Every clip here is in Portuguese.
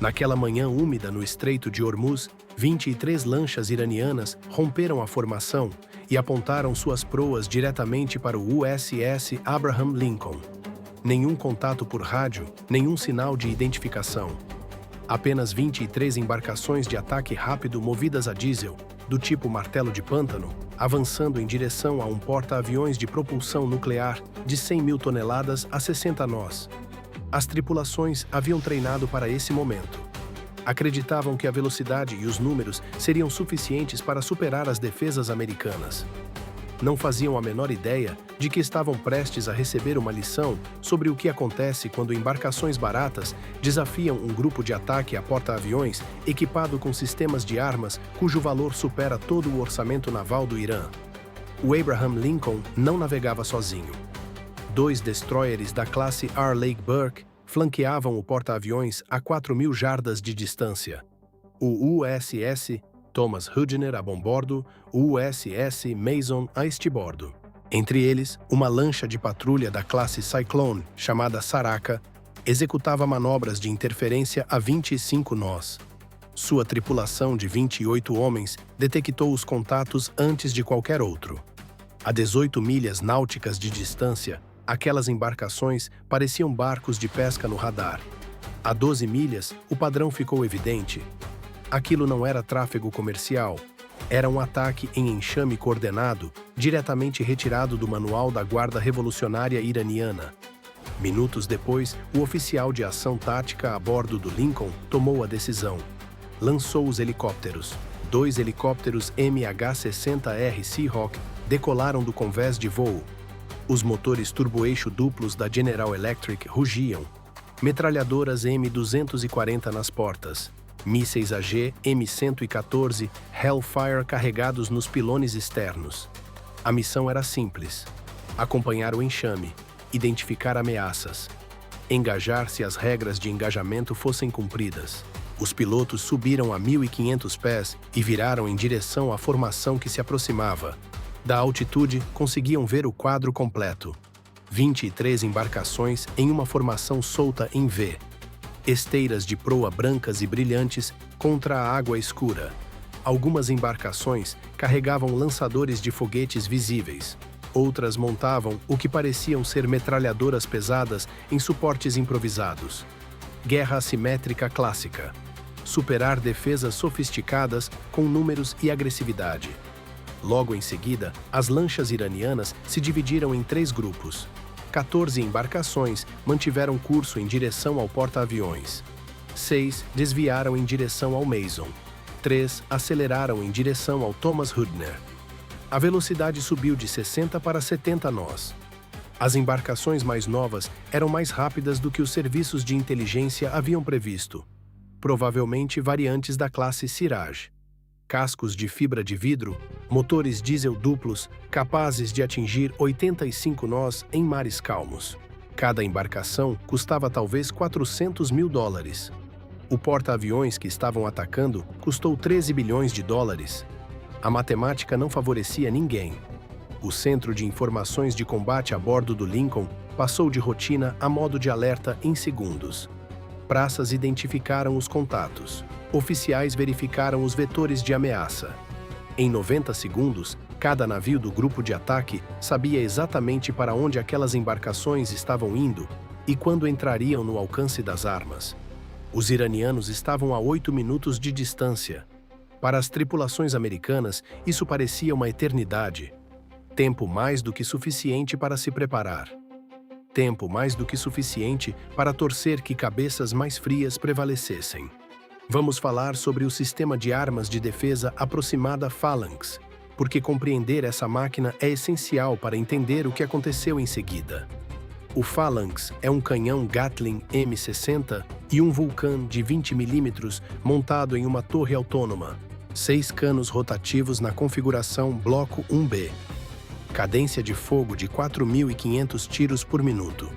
Naquela manhã úmida no Estreito de Hormuz, 23 lanchas iranianas romperam a formação e apontaram suas proas diretamente para o USS Abraham Lincoln. Nenhum contato por rádio, nenhum sinal de identificação. Apenas 23 embarcações de ataque rápido movidas a diesel, do tipo martelo de pântano, avançando em direção a um porta-aviões de propulsão nuclear de 100 mil toneladas a 60 nós. As tripulações haviam treinado para esse momento. Acreditavam que a velocidade e os números seriam suficientes para superar as defesas americanas. Não faziam a menor ideia de que estavam prestes a receber uma lição sobre o que acontece quando embarcações baratas desafiam um grupo de ataque a porta-aviões equipado com sistemas de armas cujo valor supera todo o orçamento naval do Irã. O Abraham Lincoln não navegava sozinho. 2 destroyers da classe R. Lake Burke flanqueavam o porta-aviões a 4.000 jardas de distância. O USS Thomas Hudner a bombordo, o USS Mason a estibordo. Entre eles, uma lancha de patrulha da classe Cyclone, chamada Saraka, executava manobras de interferência a 25 nós. Sua tripulação de 28 homens detectou os contatos antes de qualquer outro. A 18 milhas náuticas de distância, aquelas embarcações pareciam barcos de pesca no radar. A 12 milhas, o padrão ficou evidente. Aquilo não era tráfego comercial, era um ataque em enxame coordenado, diretamente retirado do manual da Guarda Revolucionária Iraniana. Minutos depois, o oficial de ação tática a bordo do Lincoln tomou a decisão. Lançou os helicópteros. 2 helicópteros MH-60R Seahawk decolaram do convés de voo. Os motores turboeixo duplos da General Electric rugiam. Metralhadoras M240 nas portas. Mísseis AG M114 Hellfire carregados nos pilones externos. A missão era simples: acompanhar o enxame, identificar ameaças, engajar se as regras de engajamento fossem cumpridas. Os pilotos subiram a 1.500 pés e viraram em direção à formação que se aproximava. Da altitude, conseguiam ver o quadro completo. 23 embarcações em uma formação solta em V. Esteiras de proa brancas e brilhantes contra a água escura. Algumas embarcações carregavam lançadores de foguetes visíveis. Outras montavam o que pareciam ser metralhadoras pesadas em suportes improvisados. Guerra assimétrica clássica. Superar defesas sofisticadas com números e agressividade. Logo em seguida, as lanchas iranianas se dividiram em 3 grupos. 14 embarcações mantiveram curso em direção ao porta-aviões. 6 desviaram em direção ao Mason. 3 aceleraram em direção ao Thomas Hudner. A velocidade subiu de 60 para 70 nós. As embarcações mais novas eram mais rápidas do que os serviços de inteligência haviam previsto. Provavelmente variantes da classe Siraj. Cascos de fibra de vidro, motores diesel duplos, capazes de atingir 85 nós em mares calmos. Cada embarcação custava talvez $400 mil. O porta-aviões que estavam atacando custou 13 bilhões de dólares. A matemática não favorecia ninguém. O Centro de Informações de Combate a bordo do Lincoln passou de rotina a modo de alerta em segundos. Praças identificaram os contatos. Oficiais verificaram os vetores de ameaça. Em 90 segundos, cada navio do grupo de ataque sabia exatamente para onde aquelas embarcações estavam indo e quando entrariam no alcance das armas. Os iranianos estavam a 8 minutos de distância. Para as tripulações americanas, isso parecia uma eternidade. Tempo mais do que suficiente para se preparar. Tempo mais do que suficiente para torcer que cabeças mais frias prevalecessem. Vamos falar sobre o sistema de armas de defesa aproximada Phalanx, porque compreender essa máquina é essencial para entender o que aconteceu em seguida. O Phalanx é um canhão Gatling M60 e um Vulcan de 20 mm montado em uma torre autônoma. 6 canos rotativos na configuração Bloco 1B. Cadência de fogo de 4.500 tiros por minuto.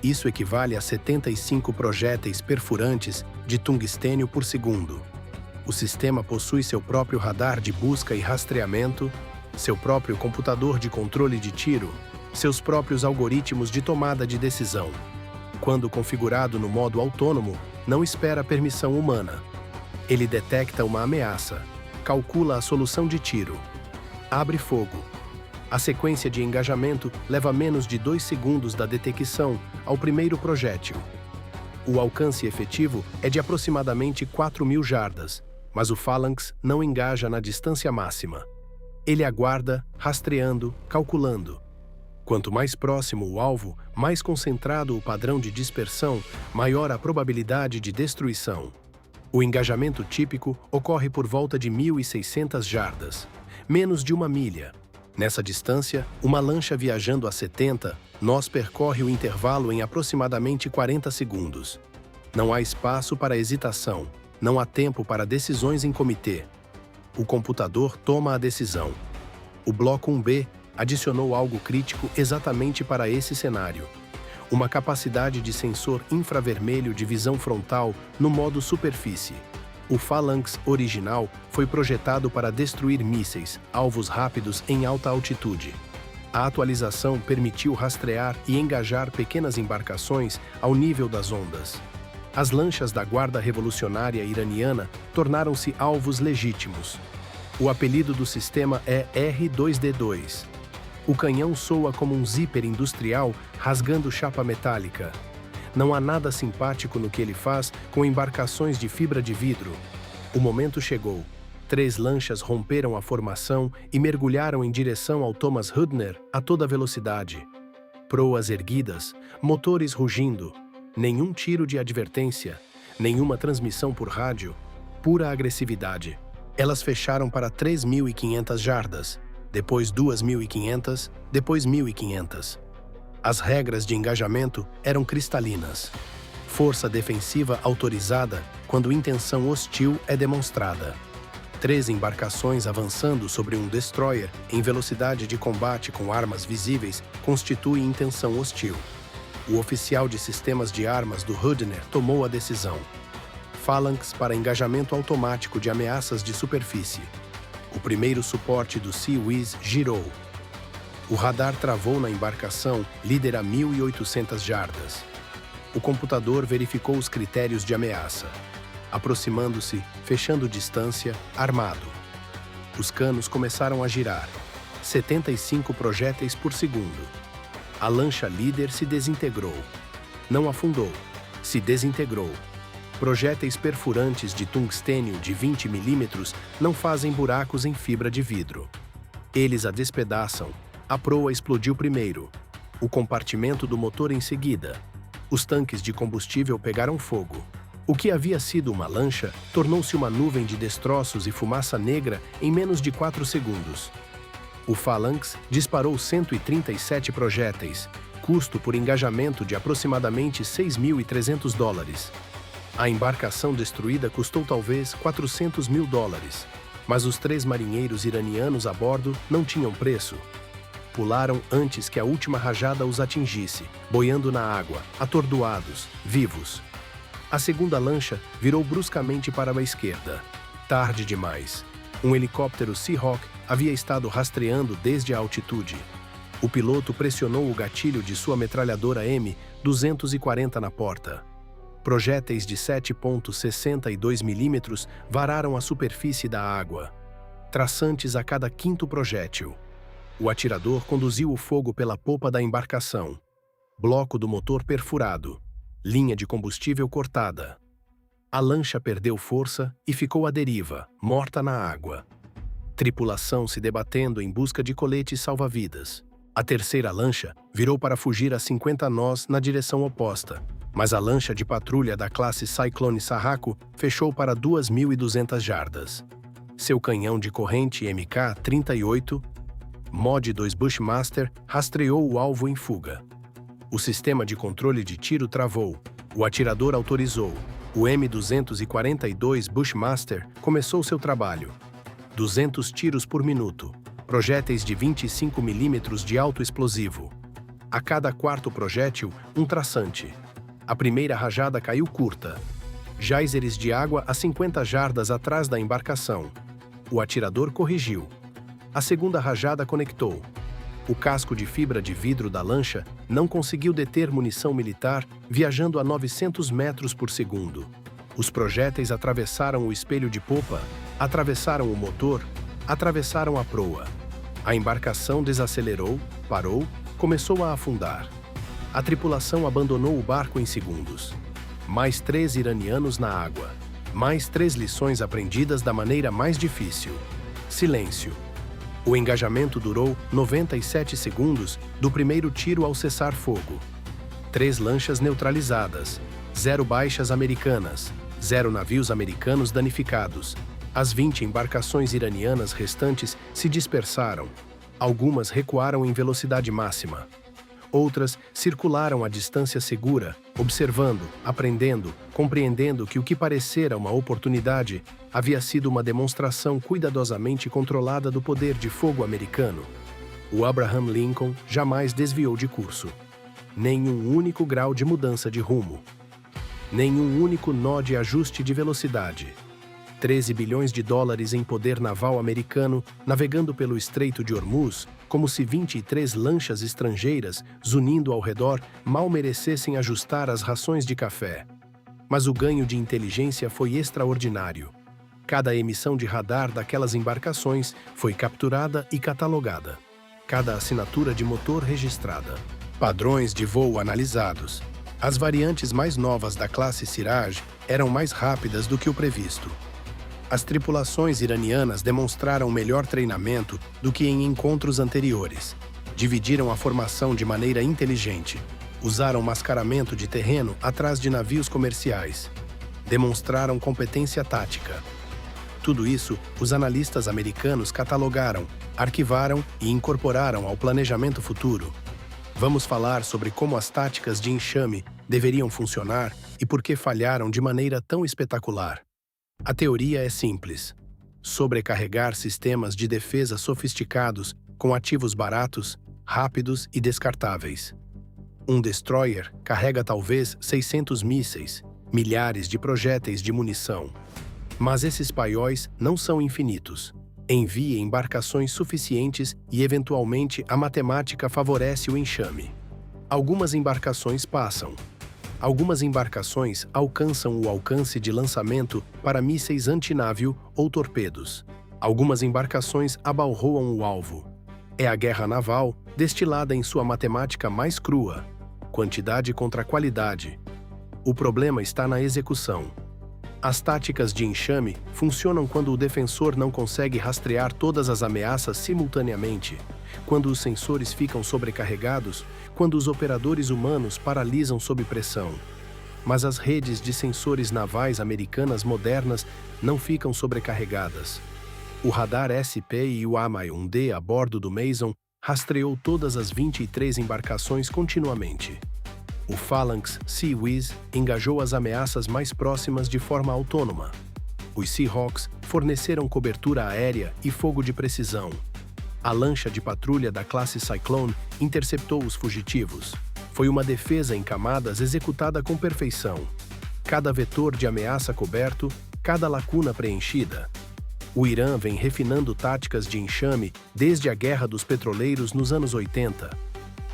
Isso equivale a 75 projéteis perfurantes de tungstênio por segundo. O sistema possui seu próprio radar de busca e rastreamento, seu próprio computador de controle de tiro, seus próprios algoritmos de tomada de decisão. Quando configurado no modo autônomo, não espera permissão humana. Ele detecta uma ameaça, calcula a solução de tiro, abre fogo. A sequência de engajamento leva menos de 2 segundos da detecção ao primeiro projétil. O alcance efetivo é de aproximadamente 4.000 jardas, mas o Phalanx não engaja na distância máxima. Ele aguarda, rastreando, calculando. Quanto mais próximo o alvo, mais concentrado o padrão de dispersão, maior a probabilidade de destruição. O engajamento típico ocorre por volta de 1.600 jardas, menos de 1 milha. Nessa distância, uma lancha viajando a 70 nós percorre o intervalo em aproximadamente 40 segundos. Não há espaço para hesitação, não há tempo para decisões em comitê. O computador toma a decisão. O Bloco 1B adicionou algo crítico exatamente para esse cenário. Uma capacidade de sensor infravermelho de visão frontal no modo superfície. O Phalanx original foi projetado para destruir mísseis, alvos rápidos em alta altitude. A atualização permitiu rastrear e engajar pequenas embarcações ao nível das ondas. As lanchas da Guarda Revolucionária Iraniana tornaram-se alvos legítimos. O apelido do sistema é R2D2. O canhão soa como um zíper industrial rasgando chapa metálica. Não há nada simpático no que ele faz com embarcações de fibra de vidro. O momento chegou. 3 lanchas romperam a formação e mergulharam em direção ao Thomas Hüttner a toda velocidade. Proas erguidas, motores rugindo, nenhum tiro de advertência, nenhuma transmissão por rádio, pura agressividade. Elas fecharam para 3.500 jardas, depois 2.500, depois 1.500. As regras de engajamento eram cristalinas. Força defensiva autorizada quando intenção hostil é demonstrada. 3 embarcações avançando sobre um destroyer em velocidade de combate com armas visíveis constitui intenção hostil. O oficial de sistemas de armas do Hüttner tomou a decisão. Phalanx para engajamento automático de ameaças de superfície. O primeiro suporte do Sea-Wiz girou. O radar travou na embarcação, líder a 1.800 jardas. O computador verificou os critérios de ameaça. Aproximando-se, fechando distância, armado. Os canos começaram a girar. 75 projéteis por segundo. A lancha líder se desintegrou. Não afundou, se desintegrou. Projéteis perfurantes de tungstênio de 20 milímetros não fazem buracos em fibra de vidro. Eles a despedaçam. A proa explodiu primeiro. O compartimento do motor em seguida. Os tanques de combustível pegaram fogo. O que havia sido uma lancha tornou-se uma nuvem de destroços e fumaça negra em menos de 4 segundos. O Phalanx disparou 137 projéteis, custo por engajamento de aproximadamente $6.300. A embarcação destruída custou talvez $400 mil, mas os 3 marinheiros iranianos a bordo não tinham preço. Pularam antes que a última rajada os atingisse, boiando na água, atordoados, vivos. A segunda lancha virou bruscamente para a esquerda. Tarde demais. Um helicóptero Seahawk havia estado rastreando desde a altitude. O piloto pressionou o gatilho de sua metralhadora M240 na porta. Projéteis de 7,62 milímetros vararam a superfície da água, traçantes a cada 5º projétil. O atirador conduziu o fogo pela popa da embarcação. Bloco do motor perfurado. Linha de combustível cortada. A lancha perdeu força e ficou à deriva, morta na água. Tripulação se debatendo em busca de coletes salva-vidas. A terceira lancha virou para fugir a 50 nós na direção oposta, mas a lancha de patrulha da classe Cyclone Sarracco fechou para 2.200 jardas. Seu canhão de corrente MK-38, Mod 2 Bushmaster, rastreou o alvo em fuga. O sistema de controle de tiro travou. O atirador autorizou. O M242 Bushmaster começou seu trabalho. 200 tiros por minuto. Projéteis de 25 milímetros de alto explosivo. A cada 4º projétil, um traçante. A primeira rajada caiu curta. Geysers de água a 50 jardas atrás da embarcação. O atirador corrigiu. A segunda rajada conectou. O casco de fibra de vidro da lancha não conseguiu deter munição militar viajando a 900 metros por segundo. Os projéteis atravessaram o espelho de popa, atravessaram o motor, atravessaram a proa. A embarcação desacelerou, parou, começou a afundar. A tripulação abandonou o barco em segundos. Mais 3 iranianos na água. Mais 3 lições aprendidas da maneira mais difícil. Silêncio. O engajamento durou 97 segundos do primeiro tiro ao cessar fogo. 3 lanchas neutralizadas, 0 baixas americanas, 0 navios americanos danificados. As 20 embarcações iranianas restantes se dispersaram. Algumas recuaram em velocidade máxima. Outras circularam a distância segura, observando, aprendendo, compreendendo que o que parecera uma oportunidade havia sido uma demonstração cuidadosamente controlada do poder de fogo americano. O Abraham Lincoln jamais desviou de curso. Nenhum único grau de mudança de rumo. Nenhum único nó de ajuste de velocidade. 13 bilhões de dólares em poder naval americano navegando pelo Estreito de Hormuz, como se 23 lanchas estrangeiras, zunindo ao redor, mal merecessem ajustar as rações de café. Mas o ganho de inteligência foi extraordinário. Cada emissão de radar daquelas embarcações foi capturada e catalogada. Cada assinatura de motor registrada. Padrões de voo analisados. As variantes mais novas da classe Siraj eram mais rápidas do que o previsto. As tripulações iranianas demonstraram melhor treinamento do que em encontros anteriores. Dividiram a formação de maneira inteligente. Usaram mascaramento de terreno atrás de navios comerciais. Demonstraram competência tática. Tudo isso, os analistas americanos catalogaram, arquivaram e incorporaram ao planejamento futuro. Vamos falar sobre como as táticas de enxame deveriam funcionar e por que falharam de maneira tão espetacular. A teoria é simples. Sobrecarregar sistemas de defesa sofisticados com ativos baratos, rápidos e descartáveis. Um destroyer carrega talvez 600 mísseis, milhares de projéteis de munição. Mas esses paióis não são infinitos. Envie embarcações suficientes e, eventualmente, a matemática favorece o enxame. Algumas embarcações passam. Algumas embarcações alcançam o alcance de lançamento para mísseis antinávio ou torpedos. Algumas embarcações abalroam o alvo. É a guerra naval destilada em sua matemática mais crua. Quantidade contra qualidade. O problema está na execução. As táticas de enxame funcionam quando o defensor não consegue rastrear todas as ameaças simultaneamente, quando os sensores ficam sobrecarregados, quando os operadores humanos paralisam sob pressão. Mas as redes de sensores navais americanas modernas não ficam sobrecarregadas. O radar SP e o AMI-1D a bordo do Mason rastreou todas as 23 embarcações continuamente. O Phalanx Seawiz engajou as ameaças mais próximas de forma autônoma. Os Seahawks forneceram cobertura aérea e fogo de precisão. A lancha de patrulha da classe Cyclone interceptou os fugitivos. Foi uma defesa em camadas executada com perfeição. Cada vetor de ameaça coberto, cada lacuna preenchida. O Irã vem refinando táticas de enxame desde a Guerra dos Petroleiros nos anos 80.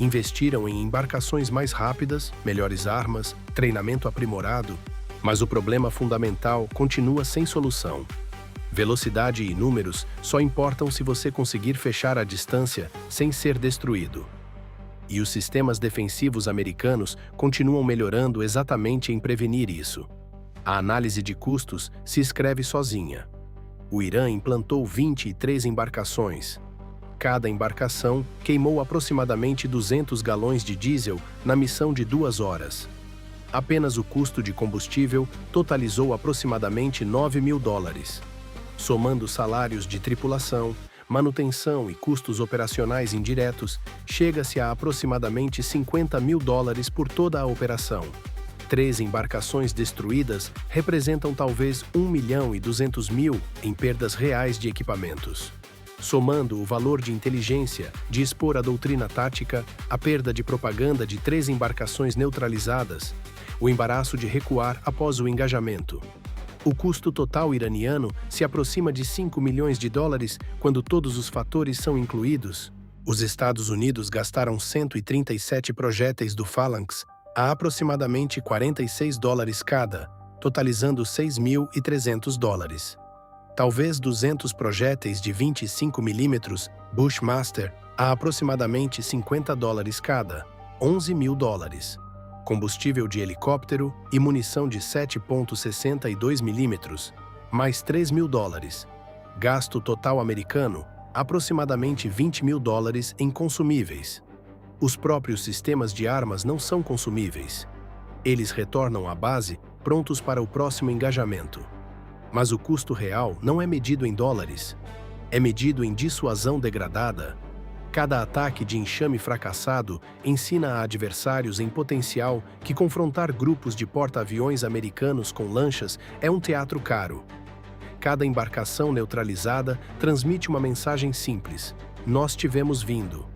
Investiram em embarcações mais rápidas, melhores armas, treinamento aprimorado, mas o problema fundamental continua sem solução. Velocidade e números só importam se você conseguir fechar a distância sem ser destruído. E os sistemas defensivos americanos continuam melhorando exatamente em prevenir isso. A análise de custos se escreve sozinha. O Irã implantou 23 embarcações. Cada embarcação queimou aproximadamente 200 galões de diesel na missão de 2 horas. Apenas o custo de combustível totalizou aproximadamente $9.000. Somando salários de tripulação, manutenção e custos operacionais indiretos, chega-se a aproximadamente $50.000 por toda a operação. 3 embarcações destruídas representam talvez 1.200.000 em perdas reais de equipamentos. Somando o valor de inteligência, de expor a doutrina tática, a perda de propaganda de 3 embarcações neutralizadas, o embaraço de recuar após o engajamento. O custo total iraniano se aproxima de $5 milhões quando todos os fatores são incluídos. Os Estados Unidos gastaram 137 projéteis do Phalanx a aproximadamente $46 cada, totalizando $6.300. Talvez 200 projéteis de 25 mm Bushmaster a aproximadamente $50 cada, $11.000. Combustível de helicóptero e munição de 7,62 mm, mais $3.000. Gasto total americano, aproximadamente $20.000 em consumíveis. Os próprios sistemas de armas não são consumíveis. Eles retornam à base, prontos para o próximo engajamento. Mas o custo real não é medido em dólares. É medido em dissuasão degradada. Cada ataque de enxame fracassado ensina a adversários em potencial que confrontar grupos de porta-aviões americanos com lanchas é um teatro caro. Cada embarcação neutralizada transmite uma mensagem simples: nós te vemos vindo.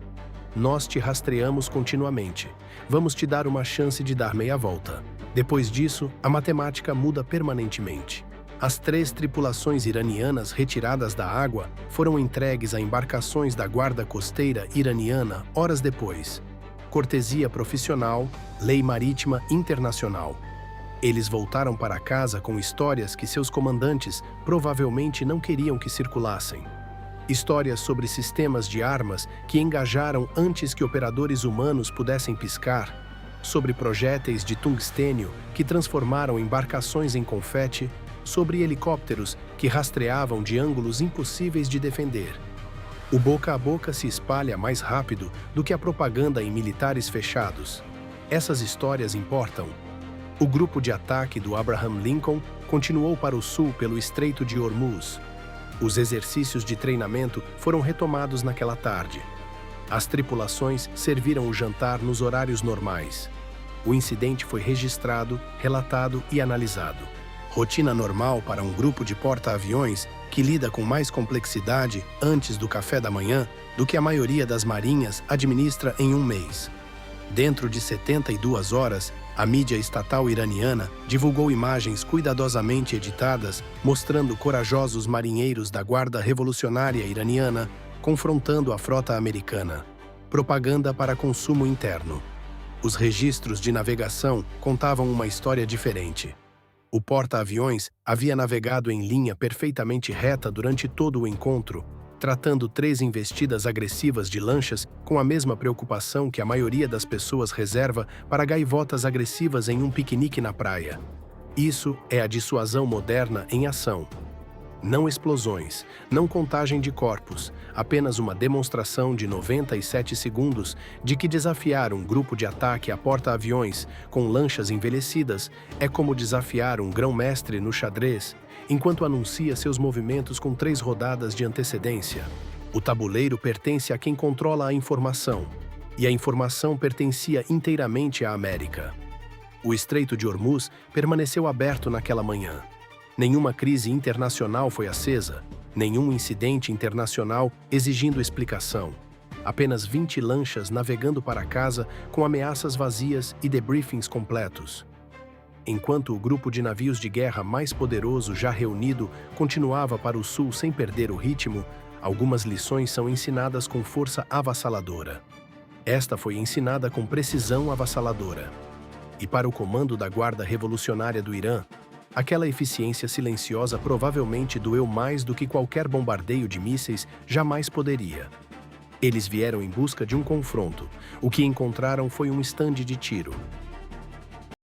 Nós te rastreamos continuamente. Vamos te dar uma chance de dar meia volta. Depois disso, a matemática muda permanentemente. As 3 tripulações iranianas retiradas da água foram entregues a embarcações da Guarda Costeira iraniana horas depois. Cortesia profissional, lei marítima internacional. Eles voltaram para casa com histórias que seus comandantes provavelmente não queriam que circulassem. Histórias sobre sistemas de armas que engajaram antes que operadores humanos pudessem piscar, sobre projéteis de tungstênio que transformaram embarcações em confete, sobre helicópteros que rastreavam de ângulos impossíveis de defender. O boca a boca se espalha mais rápido do que a propaganda em militares fechados. Essas histórias importam. O grupo de ataque do Abraham Lincoln continuou para o sul pelo Estreito de Hormuz. Os exercícios de treinamento foram retomados naquela tarde. As tripulações serviram o jantar nos horários normais. O incidente foi registrado, relatado e analisado. Rotina normal para um grupo de porta-aviões que lida com mais complexidade antes do café da manhã do que a maioria das marinhas administra em um mês. Dentro de 72 horas, a mídia estatal iraniana divulgou imagens cuidadosamente editadas mostrando corajosos marinheiros da Guarda Revolucionária Iraniana confrontando a frota americana. Propaganda para consumo interno. Os registros de navegação contavam uma história diferente. O porta-aviões havia navegado em linha perfeitamente reta durante todo o encontro, tratando 3 investidas agressivas de lanchas com a mesma preocupação que a maioria das pessoas reserva para gaivotas agressivas em um piquenique na praia. Isso é a dissuasão moderna em ação. Não explosões, não contagem de corpos, apenas uma demonstração de 97 segundos de que desafiar um grupo de ataque a porta-aviões com lanchas envelhecidas é como desafiar um grão-mestre no xadrez, enquanto anuncia seus movimentos com 3 rodadas de antecedência. O tabuleiro pertence a quem controla a informação, e a informação pertencia inteiramente à América. O Estreito de Hormuz permaneceu aberto naquela manhã. Nenhuma crise internacional foi acesa, nenhum incidente internacional exigindo explicação. Apenas 20 lanchas navegando para casa com ameaças vazias e debriefings completos. Enquanto o grupo de navios de guerra mais poderoso já reunido continuava para o sul sem perder o ritmo, algumas lições são ensinadas com força avassaladora. Esta foi ensinada com precisão avassaladora. E para o comando da Guarda Revolucionária do Irã, aquela eficiência silenciosa provavelmente doeu mais do que qualquer bombardeio de mísseis jamais poderia. Eles vieram em busca de um confronto. O que encontraram foi um estande de tiro.